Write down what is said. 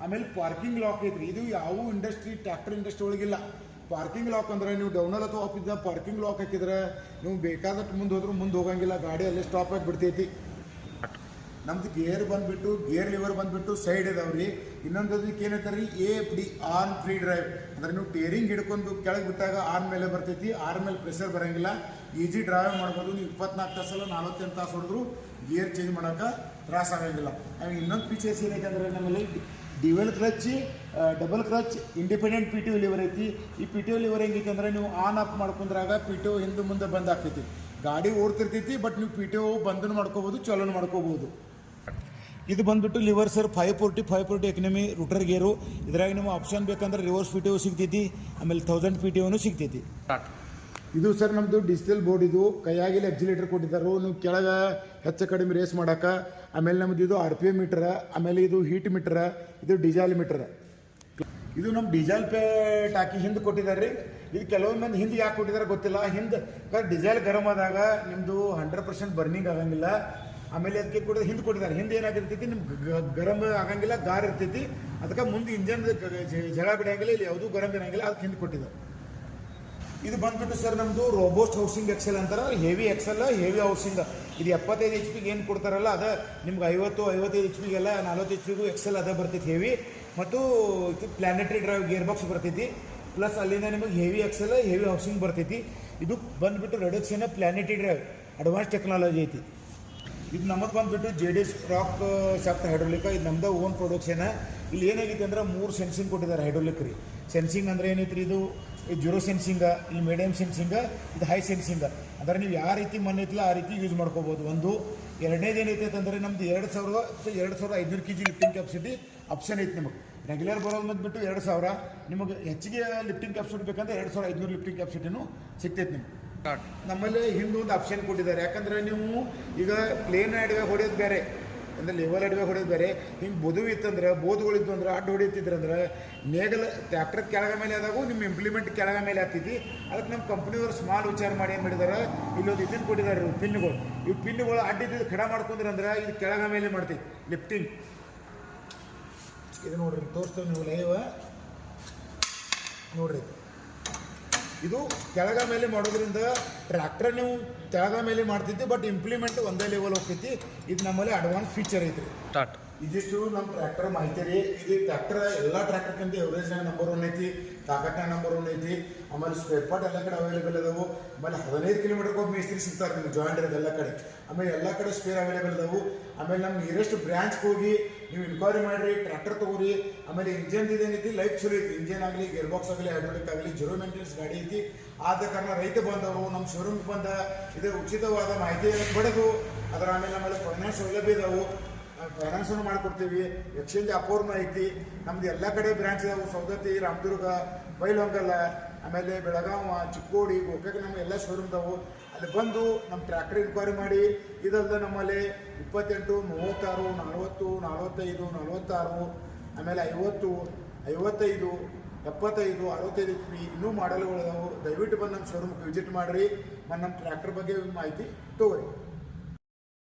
ಆಮೇಲೆ parking lock ಐತ್ರಿ. ಇದು ಯಾವ ಇಂಡಸ್ಟ್ರಿ ಟ್ರ್ಯಾಕ್ಟರ್ ಇಂಡಸ್ಟ್ರಿ ಒಳಗಿಲ್ಲ. ಪಾರ್ಕಿಂಗ್ ಲಾಕ್ ಅಂದ್ರೆ ನೀವು ಡೌನಲ್ಲಿ ಅಥವಾ ಆಫ್ ಇದ್ದ ಪಾರ್ಕಿಂಗ್ ಲಾಕ್ ಹಾಕಿದ್ರೆ ನೀವು ಬೇಕಾದಷ್ಟು ಮುಂದೆ ಹೋದ್ರೂ ಮುಂದೆ ಹೋಗಂಗಿಲ್ಲ, ಗಾಡಿ ಅಲ್ಲೇ ಸ್ಟಾಪ್ ಆಗಿ ಬಿಡ್ತೈತಿ. ನಮ್ದು ಗೇರ್ ಬಂದುಬಿಟ್ಟು ಗೇರ್ ಲಿವರ್ ಬಂದುಬಿಟ್ಟು ಸೈಡ್ ಇದಾವ್ರಿ. ಇನ್ನೊಂದು ಅದಕ್ಕೆ ಏನಂತಾರೆ ರೀ, AFD ಆರ್ಮ್ ಫ್ರೀ ಡ್ರೈವ್ ಅಂದ್ರೆ ನೀವು ಟೇರಿಂಗ್ ಹಿಡ್ಕೊಂಡು ಕೆಳಗೆ ಬಿಟ್ಟಾಗ ಆರ್ಮ್ ಮೇಲೆ ಬರ್ತೈತಿ, ಆರ್ಮ್ ಮೇಲೆ ಪ್ರೆಷರ್ ಬರೋಂಗಿಲ್ಲ, ಈಜಿ ಡ್ರೈವ್ ಮಾಡ್ಬೋದು. ನೀವು 24 ತಾಸಲ್ಲ 48 ತಾಸು ಹೊಡೆದ್ರು ಗೇರ್ ಚೇಂಜ್ ಮಾಡೋಕೆ ತ್ರಾಸ ಆಗಂಗಿಲ್ಲ. ಆಮೇಲೆ ಇನ್ನೊಂದು ಫೀಚರ್ಸ್ ಏನೈತೆ ಅಂದರೆ ನಮ್ಮಲ್ಲಿ dual clutch, double clutch, independent PTO liver ಐತಿ. ಈ PTO ಲಿವರ್ ಹೆಂಗೈತಿ ಅಂದರೆ ನೀವು ಆನ್ ಆಫ್ ಮಾಡ್ಕೊಂಡ್ರಾಗ PTO ಹಿಂದೆ ಮುಂದೆ ಬಂದ್ ಆಗ್ತೈತಿ. ಗಾಡಿ ಓಡ್ತಿರ್ತೈತಿ, ಬಟ್ ನೀವು PTO ಬಂದನು ಮಾಡ್ಕೋಬೋದು, ಚಾಲೂ ಮಾಡ್ಕೋಬೋದು. ಇದು ಬಂದುಬಿಟ್ಟು ಲಿವರ್ ಸರ್ 540 ಎಕನಮಿ ರೂಟರ್ ಗೇರು. ಇದ್ರಾಗ ನಿಮ್ಮ ಆಪ್ಷನ್ ಬೇಕಂದ್ರೆ ರಿವರ್ಸ್ PTO ಸಿಗ್ತೈತಿ, ಆಮೇಲೆ 1000 PTOನು ಸಿಗ್ತೈತಿ. ಇದು ಸರ್ ನಮ್ಮದು ಡಿಜಿಟಲ್ ಬೋರ್ಡ್. ಇದು ಕೈಯಾಗಿಲ್ಲಿ ಎಕ್ಸಿಲೇಟರ್ ಕೊಟ್ಟಿದ್ದಾರೆ, ನೀವು ಕೆಳಗೆ ಹೆಚ್ಚು ಕಡಿಮೆ ರೇಸ್ ಮಾಡೋಕೆ. ಆಮೇಲೆ ನಮ್ಮದು ಇದು RPM ಮೀಟರ್, ಆಮೇಲೆ ಇದು ಹೀಟ್ ಮೀಟರ್, ಇದು ಡೀಸೆಲ್ ಮೀಟರ್. ಇದು ನಮ್ಮ ಡೀಸೆಲ್ ಟಾಕಿ ಹಿಂದೆ ಕೊಟ್ಟಿದ್ದಾರೆ ರೀ. ಇದು ಕೆಲವೊಂದು ಮಂದಿ ಹಿಂದೆ ಯಾಕೆ ಕೊಟ್ಟಿದ್ದಾರೆ ಗೊತ್ತಿಲ್ಲ. ಹಿಂದೆ ಡೀಸೆಲ್ ಗರಮ್ ಆದಾಗ ನಿಮ್ಮದು 100% ಬರ್ನಿಂಗ್ ಆಗಂಗಿಲ್ಲ. ಆಮೇಲೆ ಅದಕ್ಕೆ ಕೂಡ ಹಿಂದೆ ಕೊಟ್ಟಿದ್ದಾರೆ. ಹಿಂದೆ ಏನಾಗಿರ್ತೈತಿ, ನಿಮ್ಗೆ ಗರಮ್ ಆಗಂಗಿಲ್ಲ, ಗಾರ್ ಇರ್ತೈತಿ. ಅದಕ್ಕೆ ಮುಂದೆ ಇಂಜನ್ ಜಳ ಬಿಡಂಗಿಲ್ಲ, ಇಲ್ಲಿ ಯಾವುದೂ ಗರಮ್ ಇರಂಗಿಲ್ಲ, ಅದಕ್ಕೆ ಹಿಂದೆ ಕೊಟ್ಟಿದ್ದಾರೆ. ಇದು ಬಂದ್ಬಿಟ್ಟು ಸರ್ ನಮ್ಮದು ರೋಬೋಸ್ಟ್ ಹೌಸಿಂಗ್ ಎಕ್ಸೆಲ್ ಅಂತಾರೆ, ಹೆವಿ ಎಕ್ಸೆಲ್, ಹೆವಿ ಹೌಸಿಂಗ್. ಇದು 75 HP ಏನು ಕೊಡ್ತಾರಲ್ಲ ಅದು ನಿಮ್ಗೆ 55 HP ಎಲ್ಲ 40 HP ಎಕ್ಸೆಲ್ ಅದೇ ಬರ್ತೈತಿ ಹೆವಿ. ಮತ್ತು ಇದು ಪ್ಲಾನೆಟರಿ ಡ್ರೈವ್ ಗೇರ್ ಬಾಕ್ಸ್ ಬರ್ತೈತಿ. ಪ್ಲಸ್ ಅಲ್ಲಿಂದ ನಿಮಗೆ ಹೆವಿ ಎಕ್ಸೆಲ್, ಹೆವಿ ಹೌಸಿಂಗ್ ಬರ್ತೈತಿ. ಇದು ಬಂದುಬಿಟ್ಟು ರೆಡಕ್ಷನ್ ಪ್ಲಾನೆಟರಿ ಡ್ರೈವ್ ಅಡ್ವಾನ್ಸ್ ಟೆಕ್ನಾಲಜಿ ಐತಿ. ಇದು ನಮಗೆ ಬಂದುಬಿಟ್ಟು JDS ರಾಕ್ ಶಾಫ್ಟ್ ಹೈಡ್ರೋಲಿಕ್. ಇದು ನಮ್ಮದು ಓನ್ ಪ್ರೊಡಕ್ಷನ್. ಇಲ್ಲಿ ಏನಾಗೈತೆ ಅಂದ್ರೆ 3 ಸೆನ್ಸಿಂಗ್ ಕೊಟ್ಟಿದ್ದಾರೆ ಹೈಡ್ರೋಲಿಕ್ ರೀ. ಸೆನ್ಸಿಂಗ್ ಅಂದರೆ ಏನೈತಿ ರೀ, ಇದು 0 ಸೆನ್ಸಿಂಗ, ಇಲ್ಲಿ ಮೀಡಿಯಮ್ ಸೆನ್ಸಿಂಗ, ಇದು ಹೈ ಸೆನ್ಸಿಂಗ. ಅಂದರೆ ನೀವು ಯಾವ ರೀತಿ ಮನೆ ಐತಿಲ್ಲ ಆ ರೀತಿ ಯೂಸ್ ಮಾಡ್ಕೋಬೋದು. ಒಂದು ಎರಡನೇದು ಏನೈತೆ ಅಂದರೆ ನಮ್ದು 2500 kg ಲಿಫ್ಟಿಂಗ್ ಕೆಪಾಸಿಟಿ ಆಪ್ಷನ್ ಐತಿ. ನಿಮಗೆ ರೆಗ್ಯುಲರ್ ಬರೋದು ಬಂದುಬಿಟ್ಟು 2000, ನಿಮಗೆ ಹೆಚ್ಚಿಗೆ ಲಿಫ್ಟಿಂಗ್ ಕೆಪಾಸಿಟಿ ಬೇಕಂದ್ರೆ 2500 ಲಿಫ್ಟಿಂಗ್ ಕೆಪಾಸಿಟಿನೂ ಸಿಗ್ತೈತೆ ನಿಮ್ಗೆ. ನಮ್ಮಲ್ಲಿ ಹಿಂದೊಂದು ಆಪ್ಷನ್ ಕೊಟ್ಟಿದ್ದಾರೆ. ಯಾಕಂದರೆ ನೀವು ಈಗ ಪ್ಲೇನ್ ಅಡಿಗೆ ಹೊಡೆಯೋದು ಬೇರೆ, ಅಂದರೆ ಲೆವೆಲ್ ಅಡಿಗೆ ಹೊಡೆಯೋದು ಬೇರೆ. ಹಿಂಗೆ ಬೋಧು ಇತ್ತಂದ್ರೆ, ಬೋಧುಗಳಿದ್ದು ಅಂದ್ರೆ ಅಡ್ಡು ಹೊಡಿತಿದ್ರಂದ್ರೆ ನೇಗಲ್ ಟ್ರ್ಯಾಕ್ಟರ್ ಕೆಳಗ ಮೇಲೆ ಆದಾಗೂ ನಿಮ್ಮ ಇಂಪ್ಲಿಮೆಂಟ್ ಕೆಳಗ ಮೇಲೆ ಆಗ್ತೈತಿ. ಅದಕ್ಕೆ ನಮ್ಮ ಕಂಪ್ನಿಯವರು ಸ್ಮಾಲ್ ವಿಚಾರ ಮಾಡಿ ಏನು ಮಾಡಿದ್ದಾರೆ, ಇಲ್ಲೊಂದು ಇದನ್ನು ಕೊಟ್ಟಿದ್ದಾರೆ ಪಿನ್ಗಳು. ಈ ಪಿನ್ಗಳು ಅಡ್ಡಿದ್ದು ಖಡ ಮಾಡ್ಕೊಂಡ್ರೆ ಅಂದ್ರೆ ಇದು ಕೆಳಗ ಮೇಲೆ ಮಾಡ್ತೈತಿ ಲಿಫ್ಟಿಂಗ್. ಇದು ನೋಡ್ರಿ, ತೋರಿಸ್ತೇವೆ ನೀವು ಲೈವ್ ನೋಡ್ರಿ. ಇದು ಕೆಳಗ ಮೇಲೆ ಮಾಡೋದ್ರಿಂದ ಟ್ರ್ಯಾಕ್ಟರ್ ನೀವು ಕೆಳಗ ಮೇಲೆ ಮಾಡ್ತೈತಿ, ಬಟ್ ಇಂಪ್ಲಿಮೆಂಟ್ ಒಂದೇ ಲೆವೆಲ್ ಹೋಗ್ತೈತಿ. ಇದು ನಮ್ಮಲ್ಲಿ ಅಡ್ವಾನ್ಸ್ ಫೀಚರ್ ಐತ್ರಿ. ಇದಿಷ್ಟು ನಮ್ಮ ಟ್ರ್ಯಾಕ್ಟರ್ ಮಾಹಿತಿ ರೀ. ಇದು ಟ್ರ್ಯಾಕ್ಟರ್ ಎಲ್ಲ ಟ್ರ್ಯಾಕ್ಟರ್ಕಿಂತ ಎವರೇಜ್ನಾಗ ನಂಬರ್ 1 ಐತಿ, ತಾಕತ್ನಾಗ ನಂಬರ್ 1 ಐತಿ. ಆಮೇಲೆ ಸ್ಪೇರ್ ಪಾರ್ಟ್ ಎಲ್ಲ ಕಡೆ ಅವೈಲೇಬಲ್ ಅದಾವು. ಆಮೇಲೆ 15 ಕಿಲೋಮೀಟರ್ಗೆ ಒಬ್ಬ ಮೇಸ್ತ್ರಿ ಸಿಗ್ತಾರೆ ನಿಮ್ಗೆ ಜಾಯಿಂಟ್ ಎಲ್ಲ ಕಡೆ. ಆಮೇಲೆ ಎಲ್ಲ ಕಡೆ ಸ್ಪೇರ್ ಅವೈಲೇಬಲ್ ಅದಾವು. ಆಮೇಲೆ ನಮ್ಮ ನಿಯರೆಸ್ಟ್ ಬ್ರ್ಯಾಂಚ್ಗೆ ಹೋಗಿ ನೀವು ಇನ್ಕ್ವೈರಿ ಮಾಡಿರಿ, ಟ್ರ್ಯಾಕ್ಟರ್ ತೊಗೋರಿ. ಆಮೇಲೆ ಇಂಜನ್ ಇದೇನೈತಿ ಲೈಫ್ ಚಲೋ ಐತಿ. ಇಂಜನ್ ಆಗಲಿ, ಗೇರ್ ಬಾಕ್ಸ್ ಆಗಲಿ, ಹೈಡ್ರೋಲಿಕ್ ಆಗಲಿ, 0 ಮೇಂಟೆನೆನ್ಸ್ ಗಾಡಿ ಐತಿ. ಆದ ಕಾರಣ ರೈತ ಬಂದವರು ನಮ್ಮ ಶೋರೂಮ್ಗೆ ಬಂದ ಇದು ಉಚಿತವಾದ ಮಾಹಿತಿಯನ್ನು ಪಡೆದು ಅದರ ಆಮೇಲೆ ಫೈನಾನ್ಸ್ ಸೌಲಭ್ಯ ಇದಾವು, ಫೈನಾನ್ಸನ್ನು ಮಾಡಿಕೊಡ್ತೀವಿ. ಎಕ್ಸ್ಚೇಂಜ್ ಅಪೋರ್ನ ಐತಿ. ನಮ್ದು ಎಲ್ಲ ಕಡೆ ಬ್ರಾಂಚ್ ಇದಾವೆ. ಸೌದತ್ತಿ, ರಾಮದುರ್ಗ, ಬೈಲಹೊಂಗಲ, ಆಮೇಲೆ ಬೆಳಗಾವ, ಚಿಕ್ಕೋಡಿ, ಗೋಕಾಕ್, ನಮ್ಮ ಎಲ್ಲ ಶೋರೂಮ್ ಇದಾವೆ. ಅಲ್ಲಿ ಬಂದು ನಮ್ಮ ಟ್ರ್ಯಾಕ್ಟರ್ ಇನ್ಕ್ವೈರಿ ಮಾಡಿ. ಇದಲ್ಲದೆ ನಮ್ಮಲ್ಲಿ 28, 36, 40, 45, 46, ಆಮೇಲೆ 50, 55, 75, 65 HP ಇನ್ನೂ ಮಾಡಲ್ಗಳು ಇದಾವೆ. ದಯವಿಟ್ಟು ಬಂದು ನಮ್ಮ ಶೋರೂಮ್ಗೆ ವಿಸಿಟ್ ಮಾಡಿರಿ. ನಮ್ಮ ಟ್ರ್ಯಾಕ್ಟರ್ ಬಗ್ಗೆ ಮಾಹಿತಿ ತೊಗೊರಿ.